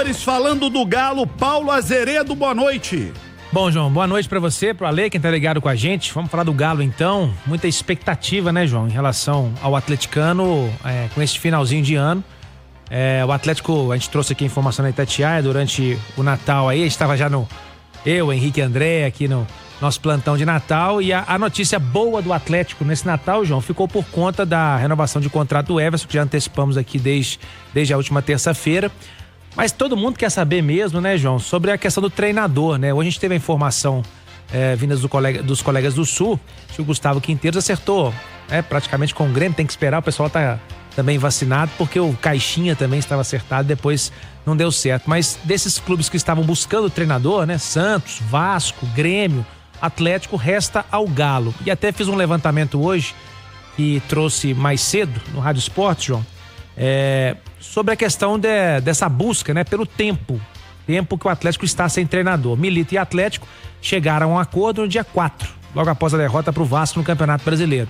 Tricolores, falando do Galo, Paulo Azeredo, boa noite. Bom, João, boa noite pra você, pro Ale, quem tá ligado com a gente. Vamos falar do Galo, então. Muita expectativa, né, João, em relação ao atleticano com esse finalzinho de ano. O Atlético, a gente trouxe aqui a informação da Itatiaia durante o Natal aí, a gente estava já eu, Henrique e André, aqui no nosso plantão de Natal, e a notícia boa do Atlético nesse Natal, João, ficou por conta da renovação de contrato do Everson, que já antecipamos aqui desde a última terça-feira. Mas todo mundo quer saber mesmo, né, João, sobre a questão do treinador, né? Hoje a gente teve a informação vindas dos colegas do Sul, que o Gustavo Quinteiros acertou, praticamente com o Grêmio, tem que esperar, o pessoal tá também vacinado, porque o Caixinha também estava acertado, depois não deu certo. Mas desses clubes que estavam buscando o treinador, né, Santos, Vasco, Grêmio, Atlético, resta ao Galo. E até fiz um levantamento hoje, que trouxe mais cedo no Rádio Esporte, João, sobre a questão dessa busca, né, pelo tempo que o Atlético está sem treinador. Milito e Atlético chegaram a um acordo no dia 4, logo após a derrota para o Vasco no Campeonato Brasileiro.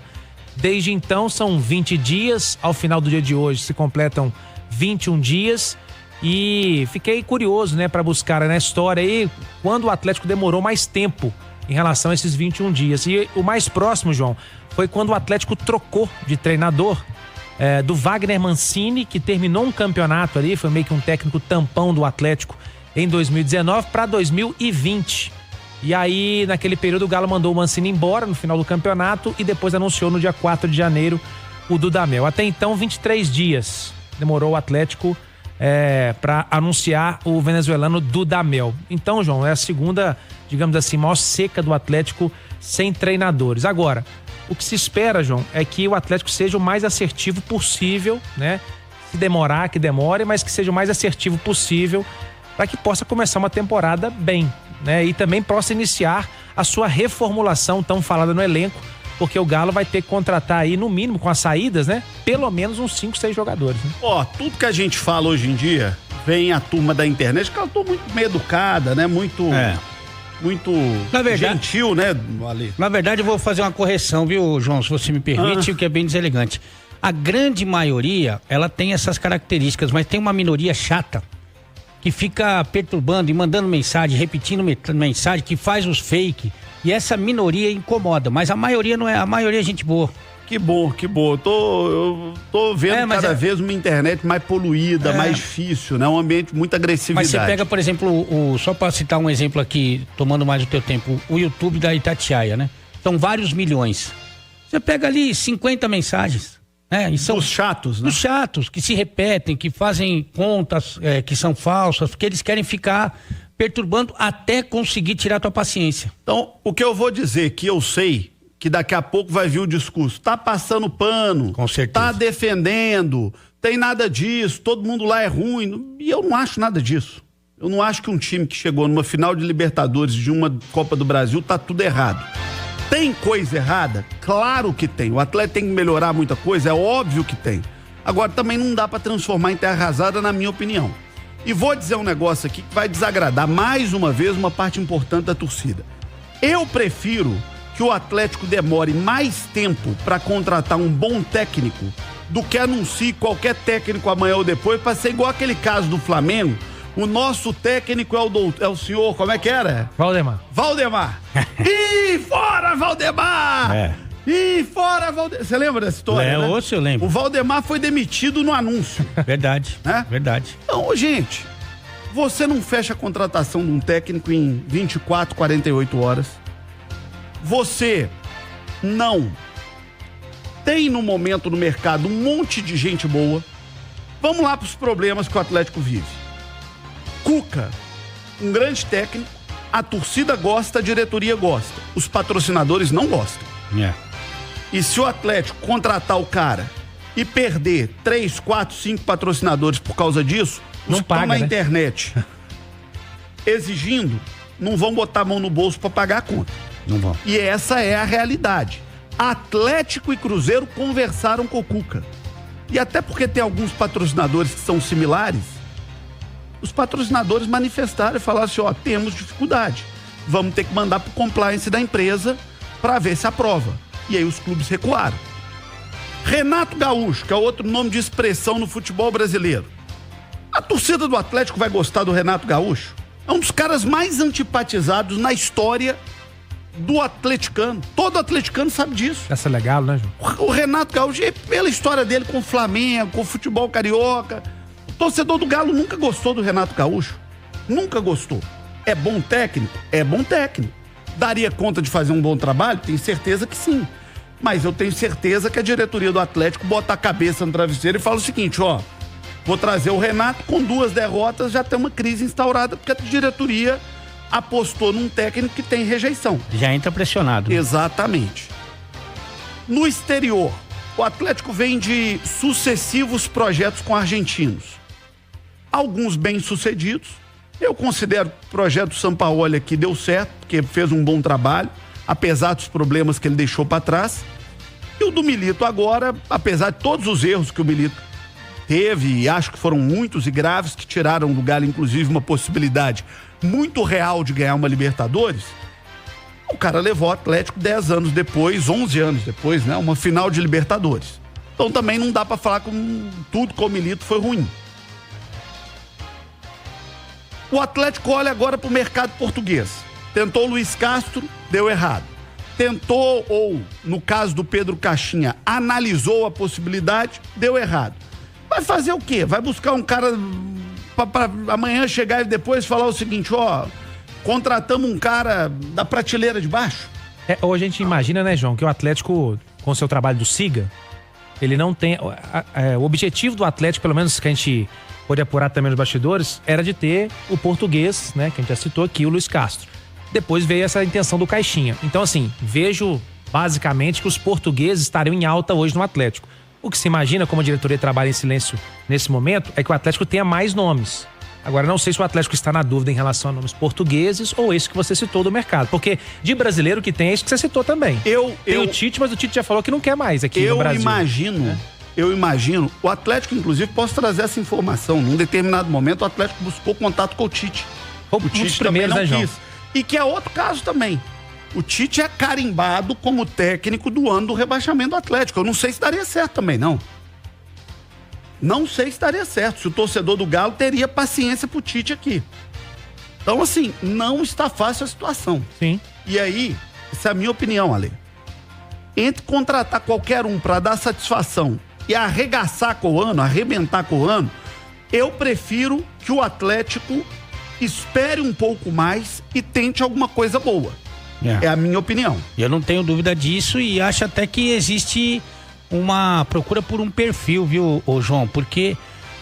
Desde então são 20 dias, ao final do dia de hoje se completam 21 dias e fiquei curioso, né, para buscar na história aí quando o Atlético demorou mais tempo em relação a esses 21 dias. E o mais próximo, João, foi quando o Atlético trocou de treinador, do Wagner Mancini, que terminou um campeonato ali, foi meio que um técnico tampão do Atlético em 2019 para 2020. E aí, naquele período, o Galo mandou o Mancini embora no final do campeonato e depois anunciou no dia 4 de janeiro o Dudamel. Até então, 23 dias demorou o Atlético para anunciar o venezuelano Dudamel. Então, João, é a segunda, digamos assim, maior seca do Atlético sem treinadores. Agora, o que se espera, João, é que o Atlético seja o mais assertivo possível, né? Se demorar, que demore, mas que seja o mais assertivo possível para que possa começar uma temporada bem, né? E também possa iniciar a sua reformulação tão falada no elenco, porque o Galo vai ter que contratar aí, no mínimo, com as saídas, né? Pelo menos uns 5, 6 jogadores, né? Tudo que a gente fala hoje em dia, vem a turma da internet, que ela tá muito bem educada, né? Muito gentil, né, Ali? Na verdade, eu vou fazer uma correção, viu, João, se você me permite, o que é bem deselegante. A grande maioria, ela tem essas características, mas tem uma minoria chata que fica perturbando e mandando mensagem, repetindo mensagem, que faz os fake. E essa minoria incomoda, mas a maioria não é, a maioria é gente boa. Que bom. Eu tô vendo cada vez uma internet mais poluída, mais difícil, né? Um ambiente muito agressividade. Mas você pega, por exemplo, só para citar um exemplo aqui, tomando mais do teu tempo, o YouTube da Itatiaia, né? São vários milhões. Você pega ali 50 mensagens. E são os chatos, né? Os chatos, que se repetem, que fazem contas que são falsas, porque eles querem ficar perturbando até conseguir tirar tua paciência. Então, o que eu vou dizer, que eu sei que daqui a pouco vai vir o discurso, tá passando pano, com certeza, tá defendendo, tem nada disso, todo mundo lá é ruim, e eu não acho nada disso. Eu não acho que um time que chegou numa final de Libertadores de uma Copa do Brasil tá tudo errado. Tem coisa errada? Claro que tem. O Atlético tem que melhorar muita coisa, é óbvio que tem. Agora também não dá pra transformar em terra arrasada, na minha opinião. E vou dizer um negócio aqui que vai desagradar mais uma vez uma parte importante da torcida. Eu prefiro que o Atlético demore mais tempo para contratar um bom técnico do que anuncie qualquer técnico amanhã ou depois, para ser igual aquele caso do Flamengo. O nosso técnico é o senhor, como é que era? Valdemar. Ih, fora Valdemar! Ih, fora Valdemar. Você lembra dessa história, né? Eu lembro. O Valdemar foi demitido no anúncio. Verdade, né? Verdade. Então, gente, você não fecha a contratação de um técnico em 24, 48 horas. Você não tem no momento no mercado um monte de gente boa. Vamos lá para os problemas que o Atlético vive. Cuca, um grande técnico, a torcida gosta, a diretoria gosta, os patrocinadores não gostam. E se o Atlético contratar o cara e perder 3, 4, 5 patrocinadores por causa disso, não os que paga, estão na né? internet exigindo, não vão botar a mão no bolso para pagar a conta. Não vão. E essa é a realidade. Atlético e Cruzeiro conversaram com o Cuca. E até porque tem alguns patrocinadores que são similares, os patrocinadores manifestaram e falaram assim, temos dificuldade. Vamos ter que mandar pro compliance da empresa para ver se aprova. E aí os clubes recuaram. Renato Gaúcho, que é outro nome de expressão no futebol brasileiro. A torcida do Atlético vai gostar do Renato Gaúcho? É um dos caras mais antipatizados na história do atleticano. Todo atleticano sabe disso. Essa é legal, né, João? O Renato Gaúcho, pela história dele com o Flamengo, com o futebol carioca, o torcedor do Galo nunca gostou do Renato Gaúcho. Nunca gostou. É bom técnico? É bom técnico. Daria conta de fazer um bom trabalho? Tenho certeza que sim. Mas eu tenho certeza que a diretoria do Atlético bota a cabeça no travesseiro e fala o seguinte, ó, vou trazer o Renato, com 2 derrotas já tem uma crise instaurada, porque a diretoria apostou num técnico que tem rejeição. Já entra pressionado. Exatamente. No exterior, o Atlético vem de sucessivos projetos com argentinos. Alguns bem-sucedidos. Eu considero que o projeto do Sampaoli aqui deu certo, porque fez um bom trabalho, apesar dos problemas que ele deixou para trás. E o do Milito agora, apesar de todos os erros que o Milito teve, e acho que foram muitos e graves, que tiraram do Galo, inclusive, uma possibilidade muito real de ganhar uma Libertadores, o cara levou o Atlético 10 anos depois, 11 anos depois, né? Uma final de Libertadores. Então também não dá para falar que tudo com o Milito foi ruim. O Atlético olha agora para o mercado português. Tentou o Luiz Castro, deu errado. Tentou, ou no caso do Pedro Caixinha, analisou a possibilidade, deu errado. Vai fazer o quê? Vai buscar um cara para amanhã chegar e depois falar o seguinte, ó, contratamos um cara da prateleira de baixo? Hoje a gente imagina, né, João, que o Atlético, com o seu trabalho do Siga, ele não tem... o objetivo do Atlético, pelo menos que a gente pôde apurar também nos bastidores, era de ter o português, né, que a gente já citou aqui, o Luiz Castro. Depois veio essa intenção do Caixinha. Então, assim, vejo basicamente que os portugueses estariam em alta hoje no Atlético. O que se imagina, como a diretoria trabalha em silêncio nesse momento, é que o Atlético tenha mais nomes. Agora, não sei se o Atlético está na dúvida em relação a nomes portugueses ou esse que você citou do mercado. Porque de brasileiro que tem, é isso que você citou também. Tem o Tite, mas o Tite já falou que não quer mais aqui no Brasil. Eu imagino, o Atlético, inclusive, posso trazer essa informação. Num determinado momento, o Atlético buscou contato com o Tite. O Tite também não quis. E que é outro caso também. O Tite é carimbado como técnico do ano do rebaixamento do Atlético. Eu não sei se daria certo também, não. Não sei se daria certo. Se o torcedor do Galo teria paciência pro Tite aqui. Então, assim, não está fácil a situação. Sim. E aí, essa é a minha opinião, Ale. Entre contratar qualquer um para dar satisfação e arregaçar com o ano, arrebentar com o ano, eu prefiro que o Atlético espere um pouco mais e tente alguma coisa boa. É a minha opinião. Eu não tenho dúvida disso e acho até que existe uma procura por um perfil, viu, João? Porque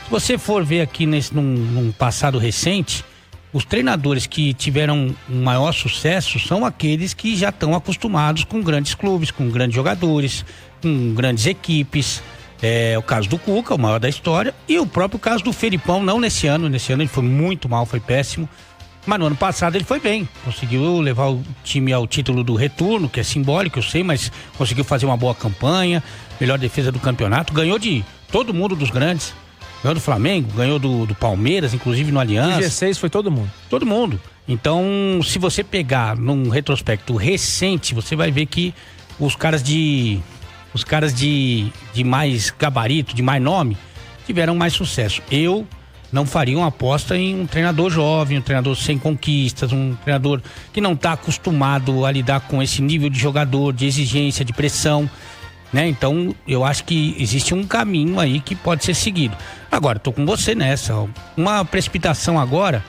se você for ver aqui num passado recente, os treinadores que tiveram um maior sucesso são aqueles que já estão acostumados com grandes clubes, com grandes jogadores, com grandes equipes. É o caso do Cuca, o maior da história, e o próprio caso do Felipão, não nesse ano ele foi muito mal, foi péssimo, mas no ano passado ele foi bem, conseguiu levar o time ao título do retorno, que é simbólico, eu sei, mas conseguiu fazer uma boa campanha, melhor defesa do campeonato, ganhou de todo mundo dos grandes, ganhou do Flamengo, ganhou do Palmeiras, inclusive no Aliança. O G6 foi todo mundo. Todo mundo. Então, se você pegar num retrospecto recente, você vai ver que os caras de mais gabarito, de mais nome, tiveram mais sucesso. Eu não faria uma aposta em um treinador jovem, um treinador sem conquistas, um treinador que não está acostumado a lidar com esse nível de jogador, de exigência, de pressão, né? Então, eu acho que existe um caminho aí que pode ser seguido. Agora, tô com você nessa. Uma precipitação agora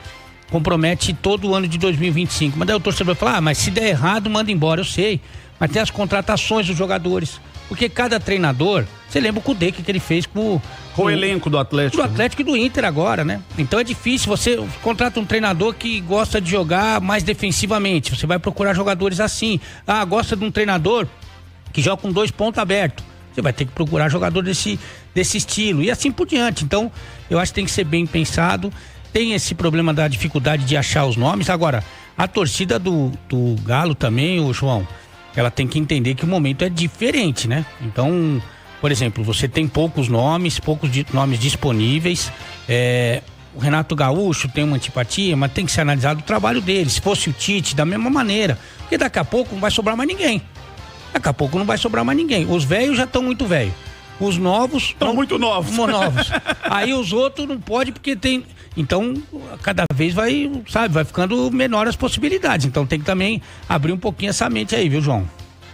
compromete todo o ano de 2025. Mas daí o torcedor vai falar, mas se der errado, manda embora, eu sei. Mas tem as contratações dos jogadores. Porque cada treinador, você lembra o Cudê que ele fez com o elenco do Atlético. Do Atlético e do Inter agora, né? Então é difícil, você contrata um treinador que gosta de jogar mais defensivamente, você vai procurar jogadores assim. Gosta de um treinador que joga com 2 pontos abertos, você vai ter que procurar jogador desse estilo e assim por diante. Então eu acho que tem que ser bem pensado. Tem esse problema da dificuldade de achar os nomes. Agora, a torcida do Galo também, o João, ela tem que entender que o momento é diferente, né? Então, por exemplo, você tem poucos nomes disponíveis. O Renato Gaúcho tem uma antipatia, mas tem que ser analisado o trabalho dele. Se fosse o Tite, da mesma maneira. Porque daqui a pouco não vai sobrar mais ninguém. Os velhos já estão muito velhos. Os novos... Estão muito novos. Aí os outros não pode porque tem... Então, cada vez vai ficando menor as possibilidades. Então tem que também abrir um pouquinho essa mente aí, viu, João?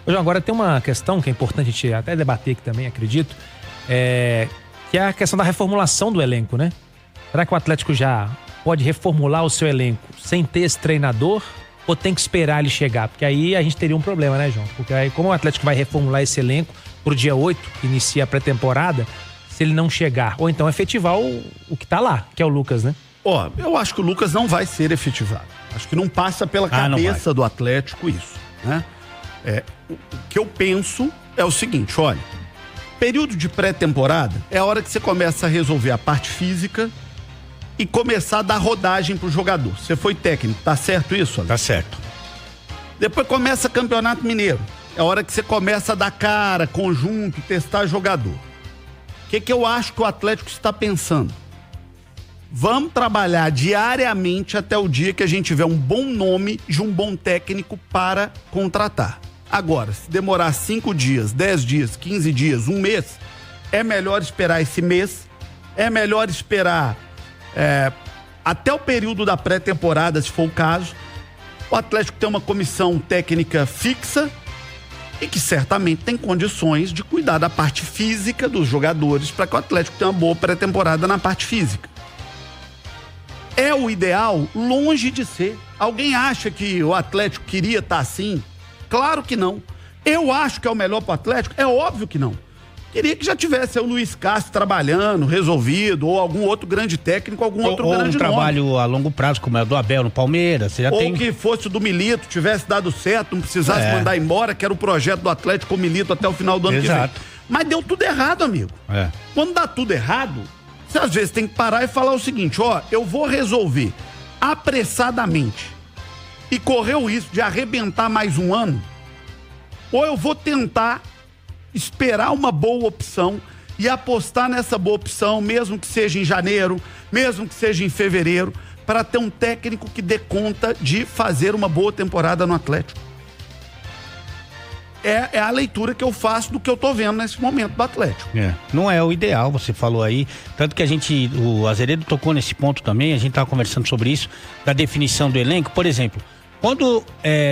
João, agora tem uma questão que é importante a gente até debater aqui também, acredito, que é a questão da reformulação do elenco, né? Será que o Atlético já pode reformular o seu elenco sem ter esse treinador ou tem que esperar ele chegar? Porque aí a gente teria um problema, né, João? Porque aí como o Atlético vai reformular esse elenco pro dia 8, que inicia a pré-temporada, se ele não chegar, ou então efetivar o que tá lá, que é o Lucas, né? Eu acho que o Lucas não vai ser efetivado. Acho que não passa pela cabeça do Atlético isso, né? O que eu penso é o seguinte, olha, período de pré-temporada é a hora que você começa a resolver a parte física e começar a dar rodagem pro jogador. Você foi técnico, tá certo isso, Ale? Tá certo. Depois começa Campeonato Mineiro. É a hora que você começa a dar cara, conjunto, testar jogador. O que eu acho que o Atlético está pensando? Vamos trabalhar diariamente até o dia que a gente tiver um bom nome de um bom técnico para contratar. Agora, se demorar 5 dias, 10 dias, 15 dias, um mês, é melhor esperar esse mês, é melhor esperar até o período da pré-temporada, se for o caso. O Atlético tem uma comissão técnica fixa e que certamente tem condições de cuidar da parte física dos jogadores para que o Atlético tenha uma boa pré-temporada na parte física. É o ideal? Longe de ser. Alguém acha que o Atlético queria estar assim? Claro que não. Eu acho que é o melhor para o Atlético? É óbvio que não. Queria que já tivesse o Luiz Castro trabalhando, resolvido, ou algum outro grande técnico, algum outro grande nome. Ou um trabalho a longo prazo, como é o do Abel no Palmeiras. Você já ou que fosse o do Milito, tivesse dado certo, não precisasse mandar embora, que era o projeto do Atlético com o Milito até o final do ano que vem. Mas deu tudo errado, amigo. Quando dá tudo errado, você às vezes tem que parar e falar o seguinte, eu vou resolver apressadamente e correr o risco de arrebentar mais um ano, ou eu vou tentar esperar uma boa opção e apostar nessa boa opção, mesmo que seja em janeiro, mesmo que seja em fevereiro, para ter um técnico que dê conta de fazer uma boa temporada no Atlético. É a leitura que eu faço do que eu tô vendo nesse momento do Atlético. Não é o ideal, você falou aí, tanto que o Azeredo tocou nesse ponto também, a gente tava conversando sobre isso, da definição do elenco. Por exemplo, quando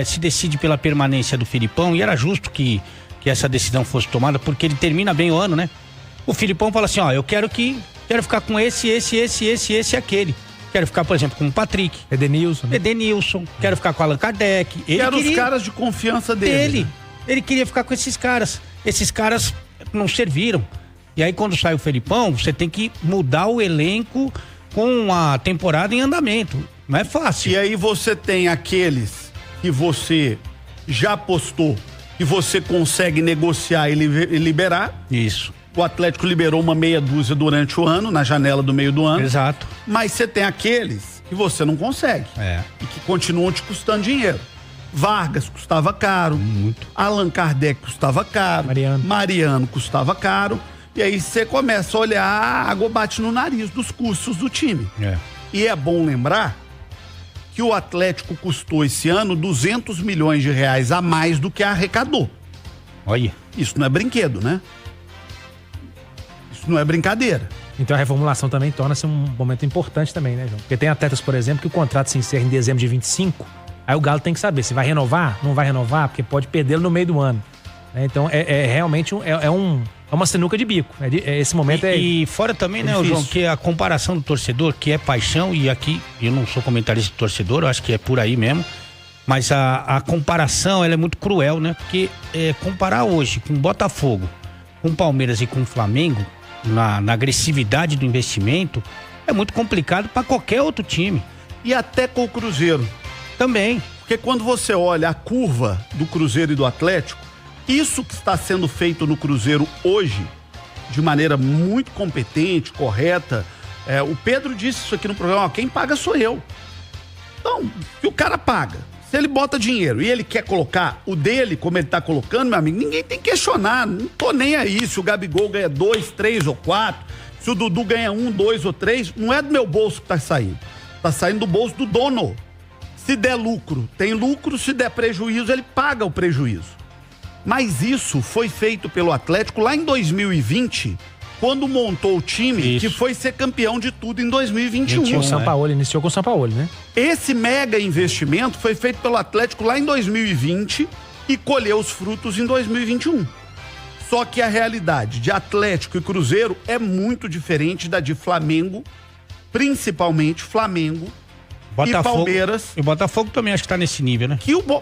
se decide pela permanência do Filipão, e era justo que essa decisão fosse tomada, porque ele termina bem o ano, né? O Filipão fala assim, eu quero ficar com esse e aquele. Quero ficar, por exemplo, com o Patrick. Edenilson. Quero ficar com o Allan Kardec. Os caras de confiança dele. Ele queria ficar com esses caras. Esses caras não serviram. E aí, quando sai o Felipão, você tem que mudar o elenco com a temporada em andamento. Não é fácil. E aí você tem aqueles que você já apostou, que você consegue negociar e liberar. Isso. O Atlético liberou uma meia dúzia durante o ano, na janela do meio do ano. Exato. Mas você tem aqueles que você não consegue. E que continuam te custando dinheiro. Vargas custava caro. Muito. Allan Kardec custava caro. Mariano custava caro. E aí você começa a olhar, a água bate no nariz dos custos do time. E é bom lembrar que o Atlético custou esse ano 200 milhões de reais a mais do que arrecadou. Olha. Isso não é brinquedo, né? Isso não é brincadeira. Então a reformulação também torna-se um momento importante também, né, João? Porque tem atletas, por exemplo, que o contrato se encerra em dezembro de 25, aí o Galo tem que saber se vai renovar, não vai renovar, porque pode perdê-lo no meio do ano. Então realmente uma sinuca de bico. Esse momento E fora também, né, João, que a comparação do torcedor, que é paixão, e aqui eu não sou comentarista de torcedor, eu acho que é por aí mesmo, mas a comparação, ela é muito cruel, né? Porque comparar hoje com Botafogo, com Palmeiras e com Flamengo, na agressividade do investimento, é muito complicado para qualquer outro time. E até com o Cruzeiro. Também. Porque quando você olha a curva do Cruzeiro e do Atlético, isso que está sendo feito no Cruzeiro hoje, de maneira muito competente, correta, o Pedro disse isso aqui no programa, quem paga sou eu. Então, se o cara paga, se ele bota dinheiro e ele quer colocar o dele, como ele tá colocando, meu amigo, ninguém tem que questionar, não tô nem aí se o Gabigol ganha 2, 3 ou 4, se o Dudu ganha 1, 2 ou 3, não é do meu bolso que tá saindo do bolso do dono. Se der lucro, tem lucro, se der prejuízo, ele paga o prejuízo. Mas isso foi feito pelo Atlético lá em 2020, quando montou o time que foi ser campeão de tudo em 2021. O Sampaoli iniciou com o Sampaoli, né? Esse mega investimento foi feito pelo Atlético lá em 2020 e colheu os frutos em 2021. Só que a realidade de Atlético e Cruzeiro é muito diferente da de Flamengo, principalmente Flamengo e Palmeiras. E o Botafogo também acho que tá nesse nível, né?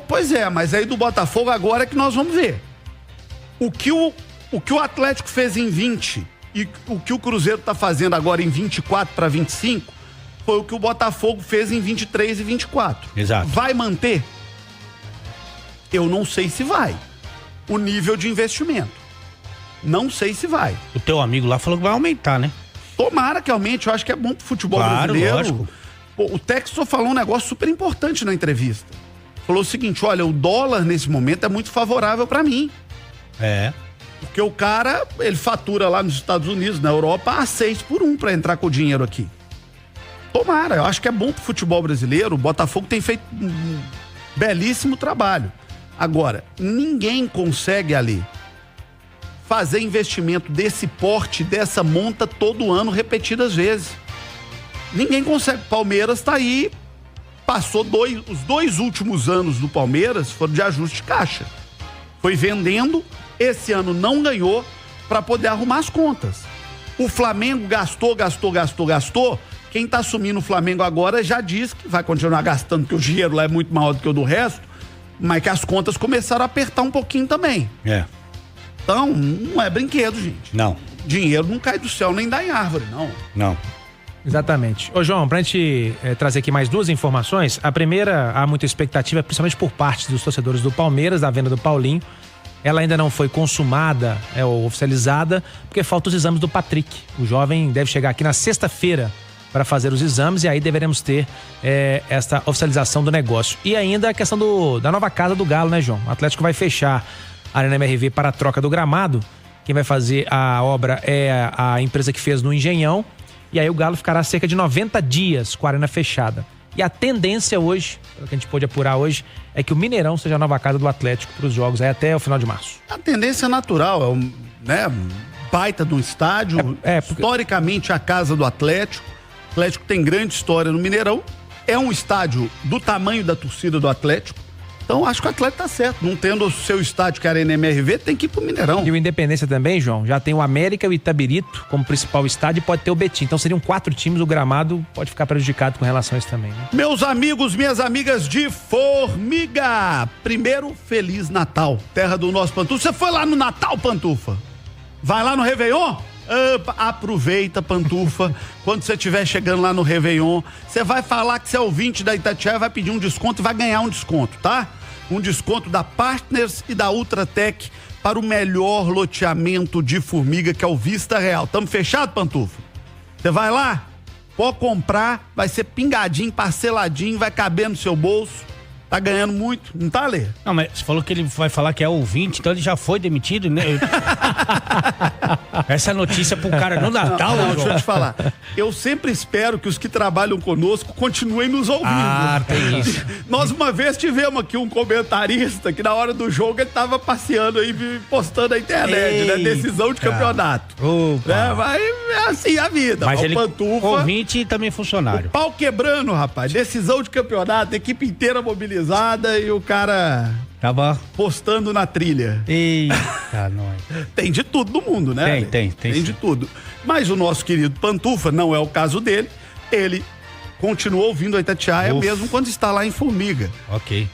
Pois é, mas aí do Botafogo agora é que nós vamos ver. O que o Atlético fez em 20 e o que o Cruzeiro tá fazendo agora em 24 para 25 foi o que o Botafogo fez em 23 e 24. Exato. Vai manter? Eu não sei se vai. O nível de investimento. Não sei se vai. O teu amigo lá falou que vai aumentar, né? Tomara que aumente, eu acho que é bom pro futebol brasileiro. Lógico. Pô, o Textor falou um negócio super importante na entrevista. Falou o seguinte, olha, o dólar nesse momento é muito favorável pra mim. É. Porque o cara, ele fatura lá nos Estados Unidos, na Europa, a 6-1 pra entrar com o dinheiro aqui. Tomara, eu acho que é bom pro futebol brasileiro. O Botafogo tem feito um belíssimo trabalho. Agora, ninguém consegue ali fazer investimento desse porte, dessa monta todo ano, repetidas vezes. Ninguém consegue. Palmeiras tá aí, passou os 2 últimos anos do Palmeiras foram de ajuste de caixa. Foi vendendo, esse ano não ganhou para poder arrumar as contas. O Flamengo gastou. Quem tá assumindo o Flamengo agora já diz que vai continuar gastando, porque o dinheiro lá é muito maior do que o do resto, mas que as contas começaram a apertar um pouquinho também. É. Então, não é brinquedo, gente. Não. Dinheiro não cai do céu nem dá em árvore, não. Não. Exatamente. Ô, João, pra gente trazer aqui mais 2 informações. A primeira, há muita expectativa, principalmente por parte dos torcedores do Palmeiras, da venda do Paulinho. Ela ainda não foi consumada ou oficializada, porque faltam os exames do Patrick. O jovem deve chegar aqui na sexta-feira para fazer os exames e aí deveremos ter esta oficialização do negócio. E ainda a questão da nova casa do Galo, né, João? O Atlético vai fechar a Arena MRV para a troca do gramado. Quem vai fazer a obra é a empresa que fez no Engenhão. E aí o Galo ficará cerca de 90 dias com a arena fechada. E a tendência hoje, pelo que a gente pôde apurar hoje, é que o Mineirão seja a nova casa do Atlético para os jogos aí até o final de março. A tendência é natural, né? Baita de um estádio, porque... historicamente a casa do Atlético. O Atlético tem grande história no Mineirão. É um estádio do tamanho da torcida do Atlético. Então, acho que o Atlético tá certo. Não tendo o seu estádio, que é a Arena MRV, tem que ir pro Mineirão. E o Independência também, João, já tem o América e o Itabirito como principal estádio e pode ter o Betim. Então, seriam 4 times, o gramado pode ficar prejudicado com relação a isso também, né? Meus amigos, minhas amigas de Formiga, primeiro, Feliz Natal, terra do nosso Pantufa. Você foi lá no Natal, Pantufa? Vai lá no Réveillon? Aproveita, Pantufa. Quando você estiver chegando lá no Réveillon, você vai falar que você é ouvinte da Itatiaia, vai pedir um desconto e vai ganhar um desconto, tá? Um desconto da Partners e da Ultratec para o melhor loteamento de Formiga, que é o Vista Real. Tamo fechado, Pantufa? Você vai lá, pode comprar, vai ser pingadinho, parceladinho, vai caber no seu bolso. Tá ganhando muito, não tá, Lê? Não, mas você falou que ele vai falar que é ouvinte, então ele já foi demitido, né? Essa notícia pro cara no Natal, não, deixa eu te falar. Eu sempre espero que os que trabalham conosco continuem nos ouvindo. Ah, tem isso. Nós uma vez tivemos aqui um comentarista que na hora do jogo ele tava passeando aí, postando na internet, né? Decisão de campeonato. Né? Vai, é assim a vida. Mas ele Pantufa, ouvinte e também funcionário. O pau quebrando, rapaz. Decisão de campeonato, equipe inteira mobilizada e o cara tava postando na trilha. Eita, nós. Tem de tudo no mundo, né? Tem de tudo. Mas o nosso querido Pantufa, não é o caso dele, ele continua ouvindo a Itatiaia mesmo quando está lá em Formiga. Ok.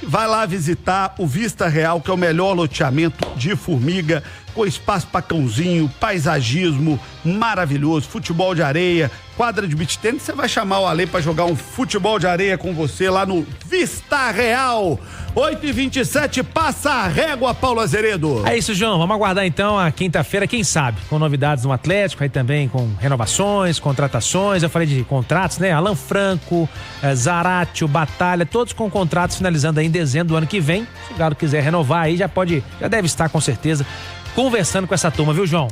Vai lá visitar o Vista Real, que é o melhor loteamento de Formiga, com espaço para cãozinho, paisagismo maravilhoso, futebol de areia, quadra de beach tennis. Você vai chamar o Ale para jogar um futebol de areia com você lá no Vista Real. 8h27, passa a régua, Paulo Azeredo. É isso, João. Vamos aguardar então a quinta-feira, quem sabe, com novidades no Atlético, aí também com renovações, contratações. Eu falei de contratos, né? Alan Franco, Zaratio, Batalha, todos com contratos finalizando aí em dezembro do ano que vem. Se o Galo quiser renovar aí, já deve estar com certeza conversando com essa turma, viu, João?